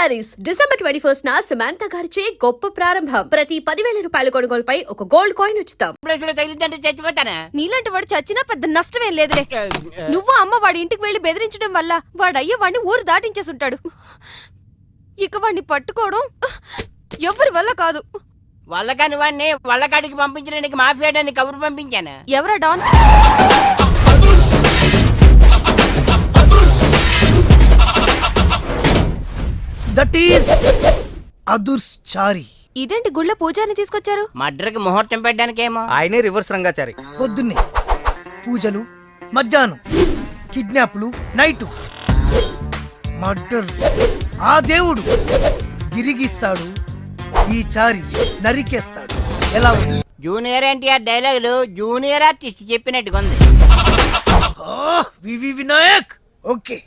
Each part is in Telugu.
శారీస్ డిసెంబర్ 21 న సమంత గారిచే గొప్ప ప్రారంభం. ప్రతి 10,000 రూపాయల కొనుగోలుపై ఒక గోల్డ్ కాయిన్ ఉచితం. నీలాంటి వాడు చచ్చినా పెద్ద నష్టమేం లేదులే. నువ్వు అమ్మ వాడి ఇంటికి వెళ్లి బెదిరించడం వల్ల వాడయ్య వాడిని ఊరు దాటించేసుంటాడు. ఇక వాడిని పట్టుకోవడం ఎవరి వల్ల కాదు. వాళ్ళకాని వాడిని వాళ్ళకాడికి పంపించడానికి మాఫియాడానికి కబురు పంపించాను. ఎవరా డాన్? That is అదుర్చారి. ఇదేంటి గుళ్ళ పూజారిని తీసుకొచ్చారు? మర్డర్కి ముహూర్తం పెట్టడానికేమో. ఆయనే రివర్స్ రంగాచారి. పొద్దున్నే పూజలు, మధ్యాహ్నం కిడ్నాప్లు, నైటు మర్డర్. ఆ దేవుడు గిరిగిస్తాడు, ఈ చారి నరికేస్తాడు. ఎలా ఉంది? జూనియర్ ఎన్టీఆర్ డైలాగులు జూనియర్ ఆర్టిస్ట్ చెప్పినట్టుగా ఉంది. వివి వినాయక్. ఓకే,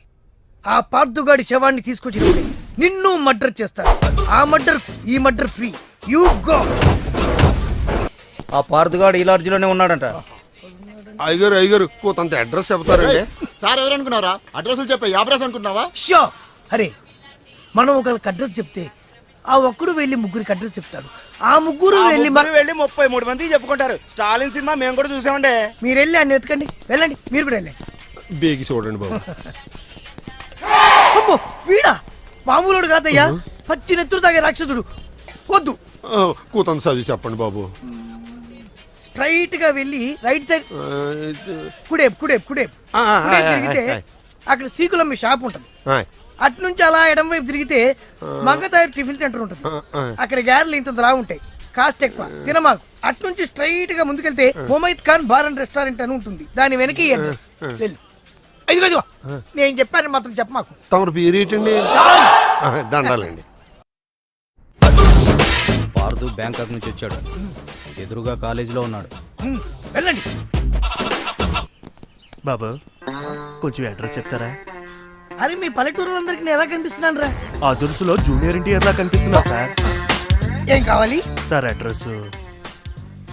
ఆ పార్థుగాడి శవాన్ని తీసుకొచ్చినప్పుడు నిన్ను మర్డర్ చేస్తారు. ఆ మర్డర్ ఈ మర్డర్ ఫ్రీ. You go. ఆ పార్థుగాడు ఈ లాడ్జిలోనే ఉన్నాడంట. అయ్యగారు కొంత అడ్రస్ చెప్తారండి. సార్ ఎవరనుకున్నారా? అడ్రస్లు చెప్పే యాబ్రాస్ అనుకుంటున్నావా? షో. అరే, మనం ఒకరికి అడ్రస్ చెప్తే ఆ ఒక్కడు వెళ్ళి ముగ్గురికి అడ్రస్ చెప్తాడు. ఆ ముగ్గురు వెళ్ళి 33 మంది చెప్పుకుంటారు. స్టాలిన్ సినిమా మేము కూడా చూసామండి. మీరు వెళ్ళి అన్ని వెతకండి. వెళ్ళండి, మీరు కూడా వెళ్ళండి. బేగి చూడండి బాబు. అమ్మో, వీడా మామూలుడు కాదయ్యా, పచ్చి నెత్తురు తాగే రాక్షసుడు. వద్దు, కూతంత చదివి చెప్పండి బాబు. స్ట్రైట్ గా వెళ్ళి రైట్ సైడ్ కుడేపు కుడేపు కుడేపు తిరిగితే అక్కడ సీకులమ్మి షాప్ ఉంటుంది. అటు నుంచి అలా ఎడం వైపు తిరిగితే మంగతాయర్ టిఫిన్ సెంటర్ ఉంటుంది. అక్కడ గ్యారెలు ఇంత లా ఉంటాయి, కాస్ట్ ఎక్కువ, తినమాకు. అటు నుంచి స్ట్రైట్ గా ముందుకెళ్తే Mumaith Khan bar and restaurant అని ఉంటుంది. దాని వెనక వెళ్ళు. అదిగో నేను చెప్పాను మాత్రం చెప్పమాకు. తమరు పేరు ఏంటండి? దండాలండి. పార్దు బ్యాంకాక్ నుంచి వచ్చాడు. ఎదురుగా కాలేజీలో ఉన్నాడు. వెళ్ళండి. బాబు కొంచెం అడ్రస్ చెప్తారా? అరే, మీ పల్లెటూరులందరికీ నేను ఎలా కనిపిస్తున్నాను రా? ఆ దురుసులో జూనియర్ ఎన్టీఆర్ లా కనిపిస్తున్నా సార్. ఏం కావాలి సార్? అడ్రస్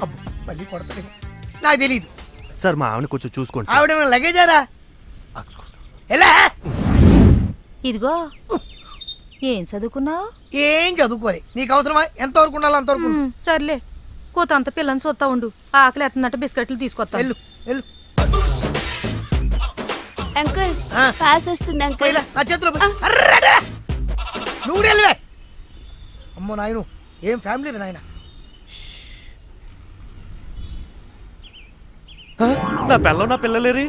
అబ్బో, మళ్ళీ కొడతాడు. నాకు తెలీదు సార్. మా ఆవిడ కొంచెం చూసుకోండి సార్. ఆవిడేమైనా లగేజారా? ఎలా? ఇదిగో, ఏం చదువుకున్నావు? ఏం చదువుకోలే. నీకు అవసరమా? ఎంతవరకు ఉండాలో అంతవరకు ఉండు. సర్లే, కోతంత పిల్లని చూస్తా ఉండు. ఆకలి ఎత్తున్నట్టు బిస్కెట్లు తీసుకొస్తా. వెళ్ళు వెళ్ళు. అంకుల్ పాస్ వస్తుంది అంకుల్. నా చేతిలో అర్రడా! నువ్వు వెళ్ళవే. అమ్మో నాయను, ఏం ఫ్యామిలీ నాయన. నా పిల్ల నా పిల్లలేరి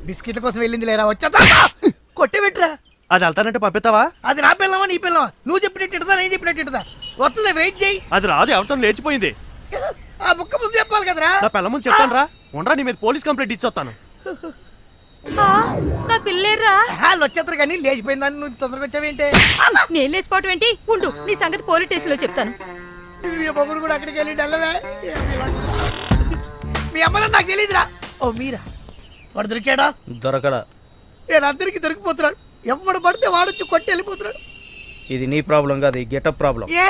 బిస్కెట్ల కోసం వెళ్ళింది లేరా? వచ్చా కొట్టే పెట్టరా. అది వెళ్తానంటే పంపిస్తావా? అది నా పిల్లవా నీ పిల్లవా? నువ్వు చెప్పినట్టు ఇడదా, నేను చెప్పినట్టు ఇడదా? వస్తుందా? వెయిట్ చేయి. అది రాదు, ఎవరితో లేచిపోయింది. ఆ బుక్క ముందు చెప్పాలి కదరా. నా పిల్ల ముందు చెప్తాను రా. ఉండరా, నీ మీద పోలీస్ కంప్లైంట్ ఇచ్చొస్తాను. నా పిల్లేరా? వాళ్ళు వచ్చేస్తారు కానీ లేచిపోయిందని నువ్వు తొందరగా వచ్చావేంటే? నేను లేచిపోవటం ఏంటి? ఉండు, నీ సంగతి పోలీస్ స్టేషన్ లో చెప్తాను. పొగుడు కూడా అక్కడికి వెళ్ళి వెళ్ళవే. మీ అమ్మ నాకు తెలియదురా. ఓ మీరా? వాడు దొరికాడా? దొరకడా. నేను అందరికి దొరికిపోతున్నాడు. ఎవడు పడితే వాడొచ్చి కొట్టి వెళ్ళిపోతున్నాడు. ఇది నీ ప్రాబ్లం కాదు, ఈ గెటప్ ప్రాబ్లం. ఏ?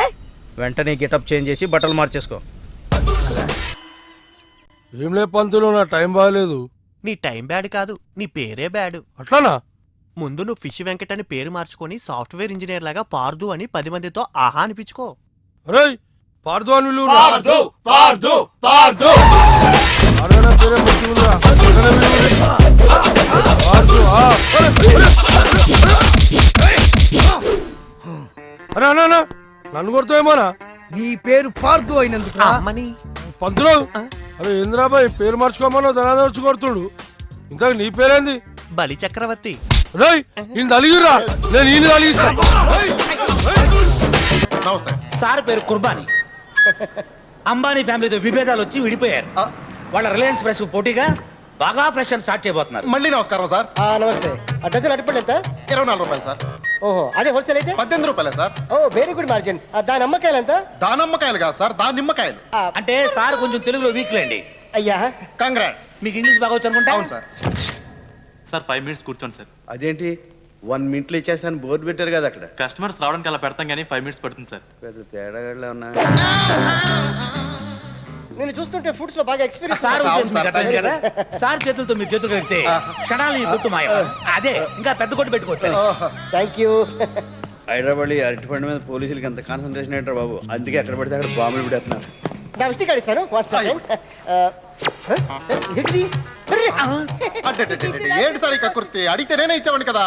వెంటనే గెటప్ చేంజ్ చేసి బట్టలు మార్చేసుకో. ఏం లే పంతులు, నా టైం బాగాలేదు. నీ టైం బ్యాడ్ కాదు, నీ పేరే బ్యాడ్. అట్లానా? ముందు నువ్వు ఫిష్ వెంకట్ అని పేరు మార్చుకొని సాఫ్ట్వేర్ ఇంజనీర్ లాగా పార్దు అని 10 మందితో ఆహా అనిపించుకో. రేయ్, పార్దు అని విలువ. అరే అన్నా, నన్ను కొడతావేమోనా? నీ పేరు పార్దు అయినందుకు అమ్మని పంతులు. అరే ఇంద్రాబాయ్, పేరు మార్చుకోమన్నా ధనాదర్చి కొడుతుడు. ఇంత నీ పేరేంది? బలి చక్రవర్తి. రేయ్, ఈయన తలిగిరా, నేను ఈయన తలిగిస్తా. సార్ పేరు కుర్బానీ. అంబానీ ఫ్యామిలీతో విభేదాలు వచ్చి విడిపోయారు. వాళ్ళ రిలయన్స్ ఫ్రెష్ పోటీగా బాగా ఫ్రెష్ అని స్టార్ట్ చేయబోతున్నారు. మళ్ళీ నమస్కారం సార్. నమస్తే. డజన్ అరటిపళ్ళు ఎంత? 24 రూపాయలు సార్. ఓహో, అదే హోల్సేల్ అయితే 18 రూపాయలే సార్. ఓ వెరీ గుడ్ మార్జిన్. దాని అమ్మకాయలు ఎంత? దానమ్మకాయలు కాదు సార్, దాని నిమ్మకాయలు. అంటే సార్ కొంచెం తెలుగులో వీక్ లేండి. అయ్యా కంగ్రాట్స్. మీకు ఇంగ్లీష్ బాగా వచ్చు అనుకుంటా. అవును సార్. సార్ 5 మినిట్స్ కూర్చోండి సార్. అదేంటి 1 మినిట్లో ఇచ్చేస్తాను బోర్డు పెట్టారు కదా అక్కడ. కస్టమర్స్ రావడానికి అలా పెడతాం కానీ 5 మినిట్స్ పడుతుంది సార్. పెద్ద తేడాగా ఉన్నా. నేను చూస్తుంటే ఫుడ్స్ లో బాగా ఎక్స్పీరియన్స్. సార్ ఉద్దేశం మీకు అర్థమైంది కదా? సార్ చేతులతో మీరు చేతులు కలిపితే క్షణాలు ఈ కొట్టు మాయం. అదే ఇంకా పెద్ద కొట్టు పెట్టుకోవచ్చు. Thank you. హైదరాబాద్ ఈ అరటిపండు మీద పోలీసులకి ఎంత కాన్సన్ట్రేషన్ ఏంటారు బాబు, అందుకే ఎక్కడ పడితే అక్కడ బాంబులు పెడుతున్నారు. నా విసిట్ కార్డు ఇస్తాను. ఏంటి సార్ ఇక కుర్తి అడిగితే నేనే ఇచ్చామని కదా.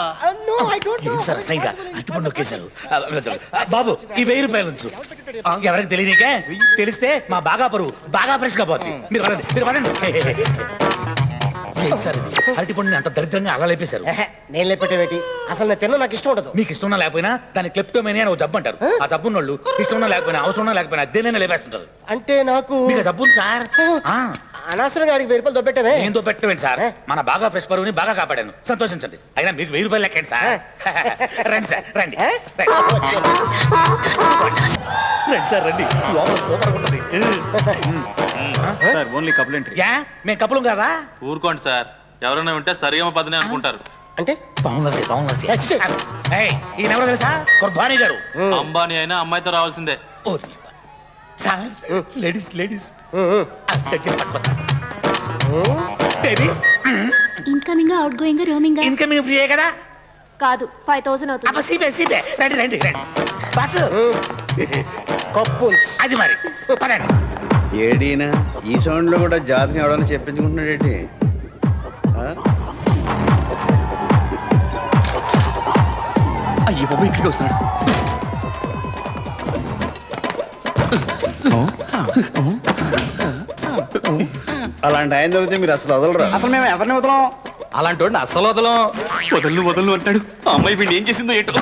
సార్ అసహ్యంగా అరటిపండు నొక్కేశారు. బాబు ఈ 1000 రూపాయలు ఉంచు. ఎవరికి తెలియదుకే, తెలిస్తే మా బాగా పరువు బాగా ఫ్రెష్ గా పోతుంది. మీరు పడండి, మీరు పడండి. ఏంటి సార్ ఇది? అరటిపండుని అంత దరిద్రంగా అలా లేపేశారు. నేను లేపెట్టేవేటి, అసలు నేను తిన్నా నాకు ఇష్టం ఉండదు. మీకు ఇష్టం ఉన్నా లేకపోయినా దాన్ని క్లెప్టోమేనియా అని ఒక జబ్బు అంటారు. ఆ జబ్బు వాళ్ళు ఇష్టం ఉన్నా లేకపోయినా అవసరం ఉన్నా లేకపోయినా దేనైనా లేపేస్తుంటారు. అంటే నాకు మీకు జబ్బు ఉంది సార్. అనవసరంగా అడిగి 1000 రూపాయలు దొబ్బెట్టమే. ఏందో పెట్టవేంటి సార్, మన బాగా ఫ్రెష్ పరువుని బాగా కాపాడాను, సంతోషించండి. అయినా మీకు 1000 రూపాయలు లెక్కండి సార్. రండి సార్, రండి రండి సార్, రండి. లోపల సూపర్ ఉంటుంది. Sir only complaint. యా మేము కప్పులం కదా. ఊరుకోండి సార్, ఎవరైనా ఉంటే సరిగమ పదనే అనుకుంటారు. అంటే బాగుంది బాగుంది. ఈయన ఎవరో తెలుసా, కుర్బానీ గారు. అంబానీ అయినా అమ్మాయితో రావాల్సిందే. ఓ sir, ladies ladies incoming outgoing roaming incoming ఫ్రీయే కదా. కాదు 5000 అవుతుంది. అబ్బా సీబే సీబే, రండి రండి రండి. బస్సు కప్పు అది మరి పదండి. ఏడీనా ఈ సౌండ్ లో కూడా జాతకం ఎవడని చెప్పించుకుంటున్నాడేంటి? అయ్యో బాబు ఇక్కడికి వస్తున్నాడు. అలాంటి ఆయన దొరికితే మీరు అసలు వదలరా. అసలు మేము ఎవరిని వదలం. అలాంటి వాడిని అస్సలు వదలం. వదలు వదలు అంటాడు. ఆ అమ్మాయి వీడిని ఏం చేసిందో ఏంటో.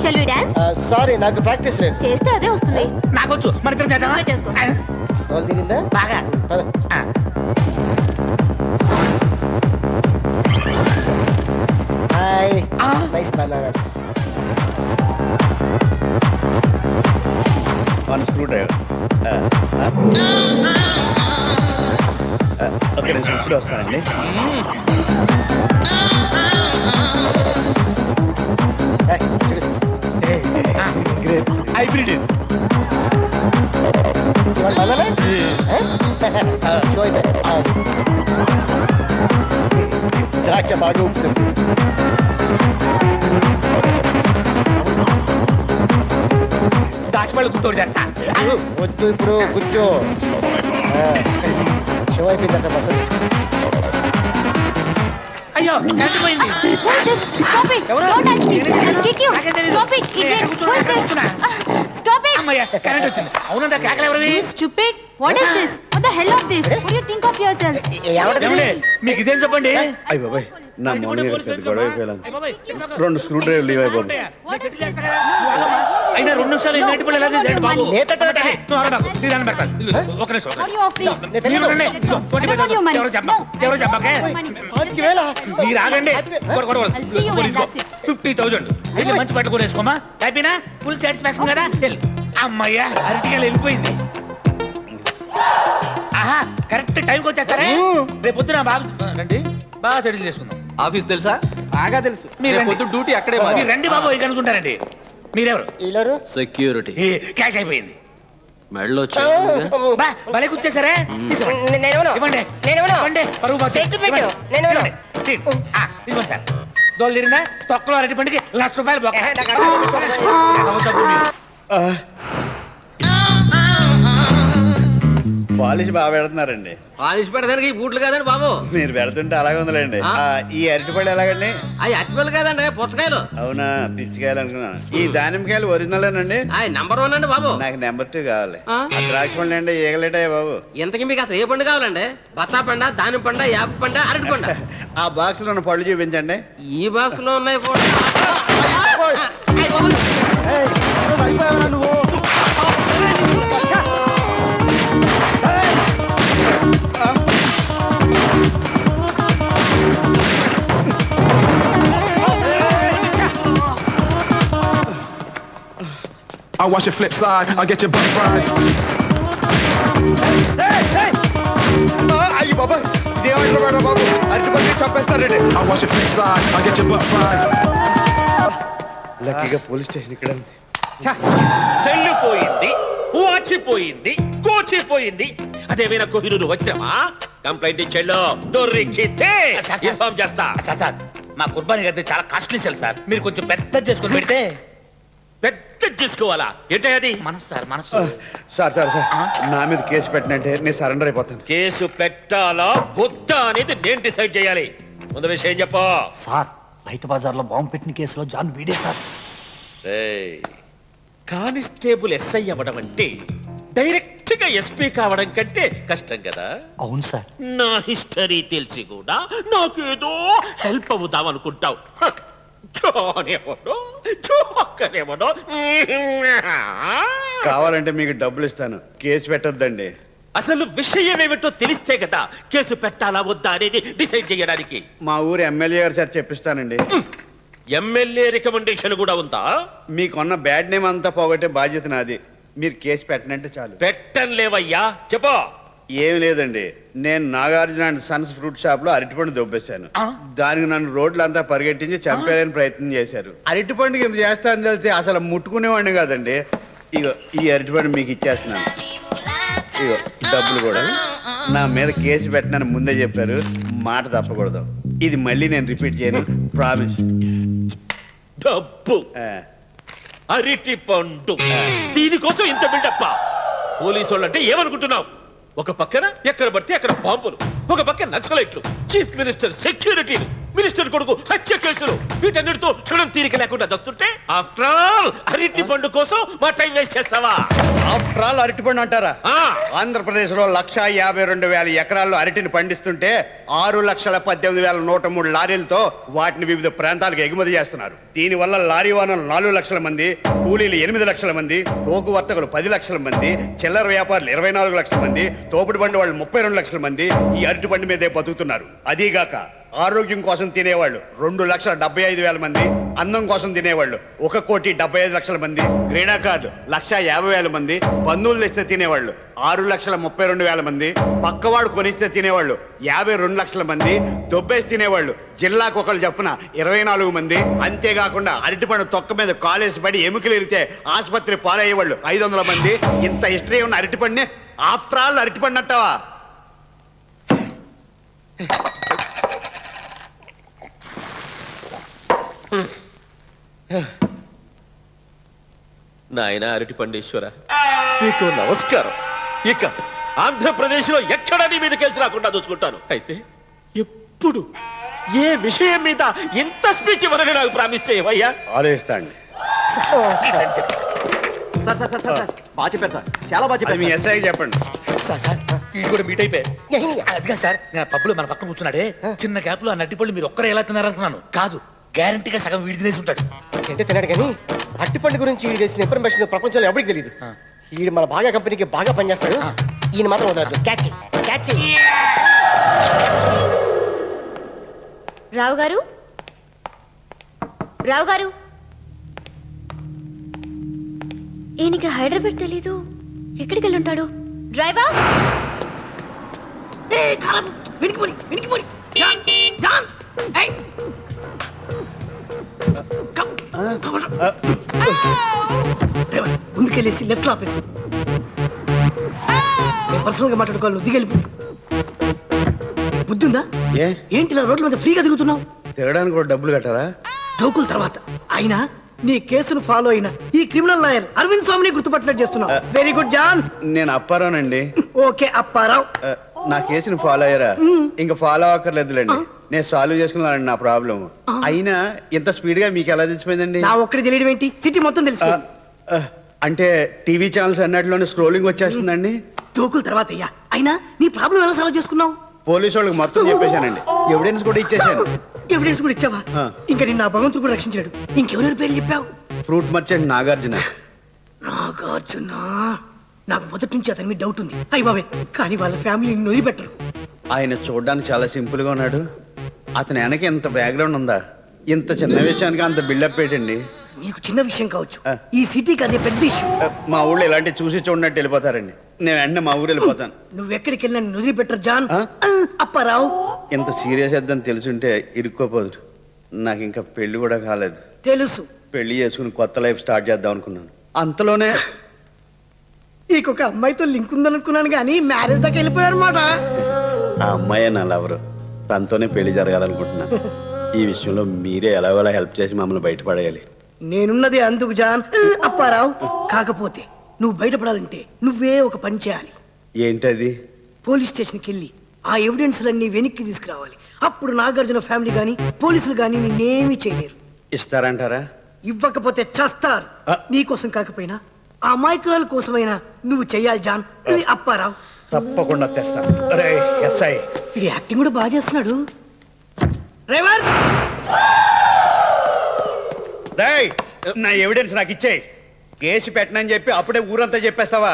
Shall we dance? సారీ నాకు ప్రాక్టీస్ లేదు. చేస్తే అదే వస్తుంది. నాకొచ్చు, మన ఇద్దరం చేద్దామా? నువ్వే చేసుకో. తోలు తిరిగిందా? బాగా పద. Hi nice bananas. One screw driver. Okay నేను ఇప్పుడు వస్తానండి. హైబ్రిడ్. ద్రాక్ష బాగా ఉంటుంది. దాచిపళ్ళు గుర్తోడు చేస్తా. వద్దు ఇప్పుడు కూర్చో. షో అయిపోయిందంట మొత్తం. అయ్యో కరెంట్ పోయింది. Stop it! Don't touch me! I'll kick you! Stop it! Idiot! Who is this? Stop it! అమ్మయ్య కరెంట్ వచ్చింది. అవునందా కేకలు ఎవరివి? Stupid! What is this? What the hell of this? What do you think of yourself? ఏమండి మీకు ఇదేం చెప్పండి. అయ్య బాబాయ్ నా మార్నింగ్ పెద్ద గొడవ అయిపోయాను. 2 స్క్రూ డ్రైవర్లు లీవ్ అయిపోయింది. అయినా 2 నిమిషాలు ఎన్ని పళ్ళు ఎలా చేశాడు బాబు. ఒక నిమిషం. Are you offering? ఎవరు చెప్పకే. మీరు ఆగండి. I'll see you when that's it. 50,000 వెళ్ళి మంచి బట్టలు కూడా వేసుకోమా. అయిపోయినా ఫుల్ సాటిస్ఫాక్షన్ కదా. అమ్మయ్యా అరటికాయలు వెళ్ళిపోయింది. ఆహా కరెక్ట్ టైంకి వచ్చేస్తారా. రేపు పొద్దున బాబు రండి, బాగా సెటిల్ చేసుకుందాం. ఆఫీస్ తెలుసా? బాగా తెలుసు. మీరు పొద్దు డ్యూటీ అక్కడే మాది. మీరు రండి బాబు, ఇక్కడ అనుకుంటారండి. మీరెవరు? ఈలోరు సెక్యూరిటీ. క్యాష్ అయిపోయింది. మెడలో బా భలే కూర్చేసారే. ఇవ్వండి ఇవ్వండి. పరుగు పోతే. ఇవ్వండి. ఇదిగోండి సార్. దోలు తిరిగినా తొక్కలో అరటి పండుగ ₹1,00,000 బొక్క. పాలిష్ బాగా పెడుతున్నారండి. పాలిష్ పెడతానికి ఈ బూట్లు కాదండి బాబు. మీరు పెడుతుంటే అలాగే ఉందిలేండి. ఈ అరటిపళ్ళు ఎలాగండి? అవి అట్టిపళ్ళు కాదండి, పుచ్చకాయలు. అవునా, పిచ్చికాయలు అనుకున్నాను. ఈ దానిమ్మకాయలు ఒరిజినలేనండి? నంబర్ 1 అండి బాబు. నాకు నెంబర్ 2 కావాలి. ఆ? ఆ ద్రాక్ష పండు అండి ఏగలేటాయి బాబు. ఇంతకీ మీకు అసలు ఏ పండు కావాలండి? బత్తా పండ, దానిమ్మ పండ, యాప పండ, అరటి పండ? ఆ బాక్స్ లో ఉన్న పళ్ళు చూపించండి. ఈ బాక్స్ లో ఉన్నాయి కూడా. I watch your flip side, I get your butt fried. అయ్యి బాబా ఇదేమంటారు బాబు, అరటిపళ్ళు చంపేస్తారండి. I watch your flip side, I get your butt fried. లక్కీగా పోలీస్ స్టేషన్ ఇక్కడ ఉంది. సెల్లు పోయింది, వాచిపోయింది, కోచిపోయింది. అదేమైనా కోహినూరు వజ్రమా? కంప్లైంట్ ఇచ్చేళ్ళు దొరికితే ఇన్ఫార్మ్ చేస్తా. సార్ మా కుర్బానీ అయితే చాలా కాస్ట్లీ సెల్ సార్ మీరు కొంచెం పెద్ద చేసుకొని పెడితే పెద్ద చేసుకోవాలా ఏంటో అది మనసు సార్ మనసు సార్ నా మీద కేసు పెట్టినంటే నేను సరెండర్ అయిపోతాను. కేసు పెట్టాలా వద్దా అనేది నేను డిసైడ్ చేయాలి. ముందు విషయం చెప్పు. సార్ రైతు బజార్లో బాంబు పెట్టిన కేసులో జాన్ వీడే సార్. ఏయ్, కానిస్టేబుల్ ఎస్ఐ అవ్వడం అంటే డైరెక్ట్ గా ఎస్పీ కావడం కంటే కష్టం కదా. అవును సార్. నా హిస్టరీ తెలిసి కూడా నాకేదో హెల్ప్ అవుదాం అనుకుంటావు. కావాలంటే మీకు డబ్బులు ఇస్తాను, కేసు పెట్టొద్దండి. అసలు విషయం ఏమిటో తెలిస్తే కదా కేసు పెట్టాలా వద్దా అనేది డిసైడ్ చేయడానికి. మా ఊరు ఎమ్మెల్యే గారు సార్ చెప్పిస్తానండి. ఎమ్మెల్యే రికమెండేషన్ కూడా ఉందా? మీకున్న బ్యాడ్ నేమ్ అంతా పోగొట్టే బాధ్యత నాది. మీరు కేసు పెట్టనంటే చాలు. పెట్టం లేవయ్యా, చెప్పు. ఏం లేదండి, నేను Nagarjuna and Sons fruit shop లో అరటిపండు దొబ్బేశాను. దానికి నన్ను రోడ్లంతా పరిగెట్టించి చంపేయాలని ప్రయత్నం చేశారు. అరటిపండుకి ఇంత చేస్తానని తెలిస్తే అసలు ముట్టుకునేవాడిని కాదండి. ఇగో ఈ అరటిపండు మీకు ఇచ్చేస్తున్నాను. ఇగో డబ్బులు కూడా. నా మీద కేసు పెట్టనని ముందే చెప్పారు, మాట తప్పకూడదు. ఇది మళ్ళీ నేను రిపీట్ చేయను, ప్రామిస్. డబ్బు, అరటి పండు, దీనికోసం ఇంత బిల్డప్ప. పోలీసు వాళ్ళంటే ఏమనుకుంటున్నావు? ఒక పక్కన ఎక్కడ పడితే అక్కడ బాంబులు, ఒక పక్కన నక్సలైట్లు, చీఫ్ మినిస్టర్ సెక్యూరిటీలు, మినిస్టర్ కొడుకు హత్య కేసులు, వీటన్నిటితో క్షణం తీరిక లేకుండా దస్తుంటే ఆఫ్టర్ ఆల్ అరటి పండు కోసం మా టైం వేస్ట్ చేస్తావా? ఆఫ్టర్ ఆల్ అరటిపండు అంటారా? ఆంధ్రప్రదేశ్ లో 1,52,000 ఎకరాల్లో అరటిని పండిస్తుంటే 6,18,103 లారీలతో వాటిని వివిధ ప్రాంతాలకు ఎగుమతి చేస్తున్నారు. దీనివల్ల లారీ ఓనర్లు 4 లక్షల మంది, కూలీలు 8 లక్షల మంది, టోకు వర్తకులు 10 లక్షల మంది, చిల్లర వ్యాపారులు 24 లక్షల మంది, తోపుడు బండి వాళ్ళు 32 లక్షల మంది ఈ అరటి పండు మీదే బతుకుతున్నారు. అదీగాక ఆరోగ్యం కోసం తినేవాళ్ళు 2,75,000 మంది, అన్నం కోసం తినేవాళ్ళు 1,75,00,000 మంది, క్రీడాకారులు 1,50,000 మంది, బంధువులు తెస్తే తినేవాళ్ళు 6,32,000 మంది, పక్కవాడు కొనిస్తే తినేవాళ్ళు 52 లక్షల మంది, దొబ్బేసి తినేవాళ్ళు జిల్లాకు ఒకళ్ళు చెప్పున 24 మంది. అంతేకాకుండా అరటిపండు తొక్క మీద కాలేసి పడి ఎముకలు ఇరితే ఆసుపత్రి పాలయ్యేవాళ్ళు 500 మంది. ఇంత హిస్టరీ ఉన్న అరటిపండుని ఆఫ్టర్ ఆల్ అరటిపండు అంటావా? నాయన అరటి పండేశ్వర, నీకు నమస్కారం. ఇక ఆంధ్రప్రదేశ్ లో ఎక్కడా నీ మీద కలిసి రాకుండా చూసుకుంటాను. అయితే ఎప్పుడు ఏ విషయం మీద ఎంత స్పీచ్ ఇవ్వనని నాకు ప్రామిస్ చేయవయ్యా? ఆలోచిస్తా అండి. బాగా చెప్పారు సార్, చాలా బాగా అది మీ ఎస్ఐకి చెప్పండి. సార్ ఇది కూడా మీట్ అయిపోయి అదిగా సార్, నేను పప్పులో మన పక్కన కూర్చున్నాడే, చిన్న గ్యాప్ లో ఆ నట్టిపళ్ళు మీరు ఒక్కరే ఎలా తిన్నారనుకున్నాను. కాదు, గ్యారంటీగా సగం వీడి తినేసి ఉంటాడు. అంటే తిన్నాడు కానీ అట్టిపండు గురించి చేసిన ఇన్ఫర్మేషన్ ప్రపంచంలో ఎవరికి తెలియదు. ఈడు మన బాగా కంపెనీకి బాగా పనిచేస్తాడు. ఈయన మాత్రం వదలదు. Catch catch. రావు గారు, రావు గారు, ఈయనకి హైదరాబాద్ తెలీదు, ఎక్కడికి వెళ్ళి ఉంటాడు? డ్రైవర్, ముందుకెళ్ళేసి లెఫ్ట్ లో ఆపేసి పర్సనల్ గా మాట్లాడుకోవాలి. నువ్వు దిగెళ్ళిపో. బుద్ధి ఉందా? ఏంటి ఇలా రోడ్ల మీద ఫ్రీగా తిరుగుతున్నావు? తిరగడానికి కూడా డబ్బులు కట్టారా? జోకుల తర్వాత ఆయన నీ కేసును ఫాలో అయిన ఈ క్రిమినల్ లాయర్ అరవింద్ స్వామిని గుర్తుపట్టినట్టు చేస్తున్నావు. Very good John. నేను అప్పారావునండి. ఓకే అప్పారావు. నా కేసును ఫాలో అయ్యారా? ఇంకా ఫాలో అక్కర్లేదులేండి, నేను సాల్వ్ చేసుకున్నానండి నా ప్రాబ్లం. అయినా ఇంత స్పీడ్ గా మీకు ఎలా తెలిసిపోయిందండి? నా ఒక్కడి తెలియడం ఏంటి, సిటీ మొత్తం తెలుసు. అంటే టీవీ ఛానల్స్ అన్నట్లోనే స్క్రోలింగ్ వచ్చేస్తుందండి. జోకుల తర్వాత అయ్యా, అయినా నీ ప్రాబ్లం ఎలా సాల్వ్ చేసుకున్నావు? పోలీసు వాళ్ళకి మొత్తం చెప్పేశానండి, ఎవిడెన్స్ కూడా ఇచ్చేసాను. ఎవిడెన్స్ కూడా ఇచ్చావా? ఇంకా నిన్న భగవంతుడు కూడా రక్షించాడు. ఇంకెవరెవరి పేర్లు చెప్పావు? Fruit merchant Nagarjuna. నాగార్జున, నాకు మొదటి నుంచి అతని మీద డౌట్ ఉంది. అయ్య బాబే, కానీ వాళ్ళ ఫ్యామిలీని నొయ్యి పెట్టరు. ఆయన చూడడానికి చాలా సింపుల్ గా ఉన్నాడు. అతని వెనక ఎంత బ్యాక్గ్రౌండ్ ఉందా? ఇంత చిన్న విషయానికి అంత బిల్డప్ పెట్టండి. నీకు చిన్న విషయం కావచ్చు, ఈ సిటీకి అదే పెద్ద ఇష్యూ. మా ఊళ్ళో ఇలాంటి చూసి చూడనట్టు వెళ్ళిపోతారండి. నేను వెంటనే మా ఊరు వెళ్ళిపోతాను. నువ్వెక్కడికి వెళ్ళినా నిన్ను వదిలిపెట్టరు జాన్. అప్పారావు, ఇంత సీరియస్ వద్దని తెలుసుంటే ఇరుక్కోపోదు. నాకు ఇంకా పెళ్లి కూడా కాలేదు. తెలుసు. పెళ్లి చేసుకుని కొత్త లైఫ్ స్టార్ట్ చేద్దాం అనుకున్నాను. అంతలోనే నీకొక అమ్మాయితో లింక్ ఉందనుకున్నాను కానీ మ్యారేజ్ దాకా వెళ్ళిపోయారు అనమాట. ఆ అమ్మాయే నా లవరు, తనతోనే పెళ్లి జరగాలనుకుంటున్నాను. ఈ విషయంలో మీరే ఎలాగోలా హెల్ప్ చేసి మమ్మల్ని బయటపడేయాలి. నేనున్నది అందుకు జాన్ అప్పారావు. కాకపోతే నువ్వు బయటపడాలంటే నువ్వే ఒక పని చేయాలి. ఏంటది? పోలీస్ స్టేషన్కి వెళ్ళి ఆ ఎవిడెన్స్లన్నీ వెనక్కి తీసుకురావాలి. అప్పుడు నాగార్జున ఫ్యామిలీ కానీ పోలీసులు కానీ నిన్నేమీ చేయలేరు. ఇస్తారంటారా? ఇవ్వకపోతే చస్తారు. నీకోసం కాకపోయినా ఆ అమాయకురాల కోసమైనా నువ్వు చెయ్యాలి జాన్. ఇది అప్పారావు. తప్పకుండా తెస్తాను. అరే ఎస్ఐ, ఇది యాక్టింగ్ కూడా బాగా చేస్తున్నాడు. డ్రైవర్, రేయ్, నా ఎవిడెన్స్ నాకు ఇచ్చేయి. కేసు పెట్టనని చెప్పి అప్పుడే ఊరంతా చెప్పేస్తావా?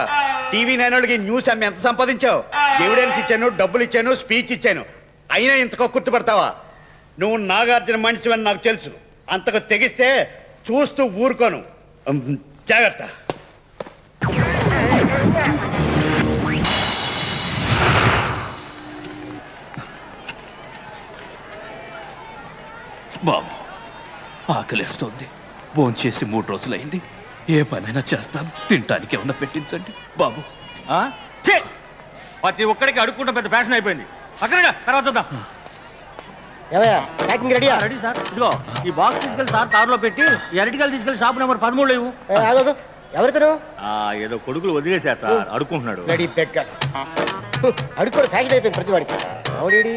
టీవీ నైనోళ్ళకి న్యూస్ అమ్మి ఎంత సంపాదించావు? ఎవిడెన్స్ ఇచ్చాను, డబ్బులు ఇచ్చాను, స్పీచ్ ఇచ్చాను, అయినా ఇంతకు గుర్తుపడతావా? నువ్వు నాగార్జున మనిషివని నాకు తెలుసు. అంతకు తెగిస్తే చూస్తూ ఊరుకోను. జాగ్రత్త. బాబు, ఆకలిస్తోంది. భోంచేసి 3 రోజులైంది. ఏ పనైనా చేస్తాను. తినటానికి ఏమన్నా పెట్టించండి బాబు. ప్రతి ఒక్కడికి అడుక్కుంటాం పెద్ద ఫ్యాషన్ అయిపోయింది. అక్కడ తర్వాత చూద్దాం. ఏమయ్యా ప్యాకింగ్ రెడీయా? Ready sir. ఇదిగో ఈ బాక్స్ తీసుకెళ్ళి సార్ కారులో పెట్టి ఈ అరటికాయలు తీసుకెళ్ళి షాప్ నెంబర్ 13 లేవు. ఆగదు. ఎవరితను? ఏదో కొడుకులు వదిలేశారు సార్, అడుక్కుంటున్నాడు. Ready beggars. అడుక్కోడు ఫ్యాషన్ అయిపోయింది ప్రతి వాడికి. అవుడేడి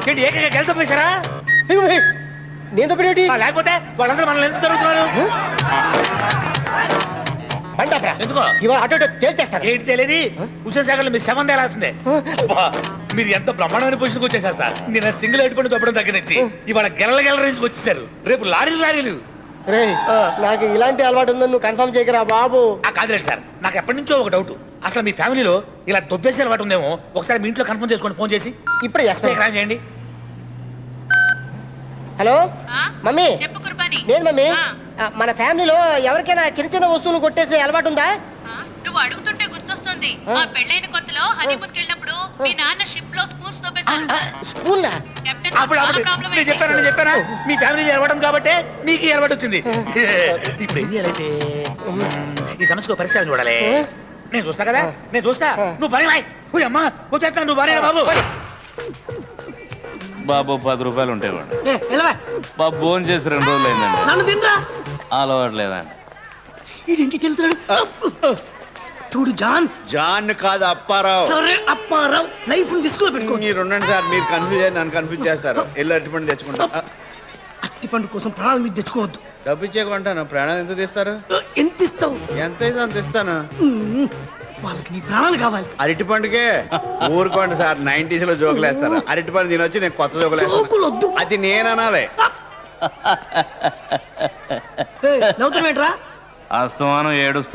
ఏంటి ఏకంగా గెలుతో పోసారా? నేను తప్పేటి? లేకపోతే వాళ్ళందరూ మనల్ని ఎందుకు జరుగుతున్నారు? ఎందుకో ఇవాళ అటు ఇటు తేల్చేస్తాను. ఏంటి తెలియదు. హుసేన్ సాగర్ మీరు శవం తేలాల్సిందే. అబ్బా, మీరు ఎంత బ్రహ్మాండమైన పొజిషన్కి వచ్చేసారు సార్. నేను సింగిల్ ఎట్టుకుని తప్పడం దగ్గర నుంచి ఇవాళ గెలల రేంజ్కి వచ్చేసారు. రేపు లారీలు. రేయ్, నాకు ఇలాంటి అలవాటు ఉందని నువ్వు కన్ఫర్మ్ చేయకరా బాబు. కాదులేదు సార్, నాకు ఎప్పటి నుంచో ఒక డౌట్. అసలు మీ ఫ్యామిలీలో ఇలా దొబ్బేసే అలవాటు ఉందేమో. ఒకసారి మీ ఇంట్లో కన్ఫర్మ్ చేసుకోండి, ఫోన్ చేసి. ఇప్పుడే చేస్తాను. ఇక్కడ చేయండి. హలో మమ్మీ, చెప్పు కుర్బానీ. నేను మమ్మీ. మన ఫ్యామిలీలో ఎవరికైనా చిన్న చిన్న వస్తువులు కొట్టేసే అలవాటు ఉందా? నువ్వు అడుగుతుంటే గుర్తొస్తుంది. మా పెళ్ళైన కొత్తలో హనీమూన్కి వెళ్ళినప్పుడు మీ నాన్న షిప్ లో స్పూన్స్ తోపేశారు. స్పూన్లా? కెప్టెన్ అప్పుడు నేను చెప్పానా మీ ఫ్యామిలీ ఏర్పడం కాబట్టి మీకు ఏర్పాటు వచ్చింది. ఇప్పుడు ఏం చేయాలంటే ఈ సమస్యకు పరిష్కారం చూడాలి. నేను చూస్తా కదా, నేను చూస్తా. నువ్వు పని బాయ్. అమ్మా వచ్చేస్తాను. నువ్వు భార్య బాబు. బాబు 10 రూపాయలు ఉంటాయి. ఎలవా బాబు భోజనం చేసి 2 రోజులు అయిందండి. నన్ను తినరా. అలవాట్లేదండి. ఇదేంటి వెళ్తున్నాడు? చూడు జాన్. జాన్ కాదు, అప్పారావు. సరే అప్పారావు. లైఫ్ డిస్క్ లో పెట్టుకో. మీరు ఉండండి సార్, మీరు కన్ఫ్యూజ్ అయ్యి నన్ను కన్ఫ్యూజ్ చేస్తారు. ఎల్లు అరటిపండు తెచ్చుకుంటా. అరటిపండు కోసం ప్రాణాలు మీద తెచ్చుకోవద్దు. డబ్బు ఇచ్చేకుంటాను. ప్రాణాలు ఎంత తీస్తారు? ఎంత ఇస్తావు? ఎంత అయితే అంత ఇస్తాను. వాళ్ళకి నీ ప్రాణాలు కావాలి. అరటిపండుకే ఊరుకోండి సార్. 90s లో జోకులు వేస్తారు. అరటిపండు తినొచ్చి నేను కొత్త జోకులు జోకులు వద్దు. అది నేను అనాలి. నవ్వుతావేంట్రా? అస్తమానం ఏడుస్తూ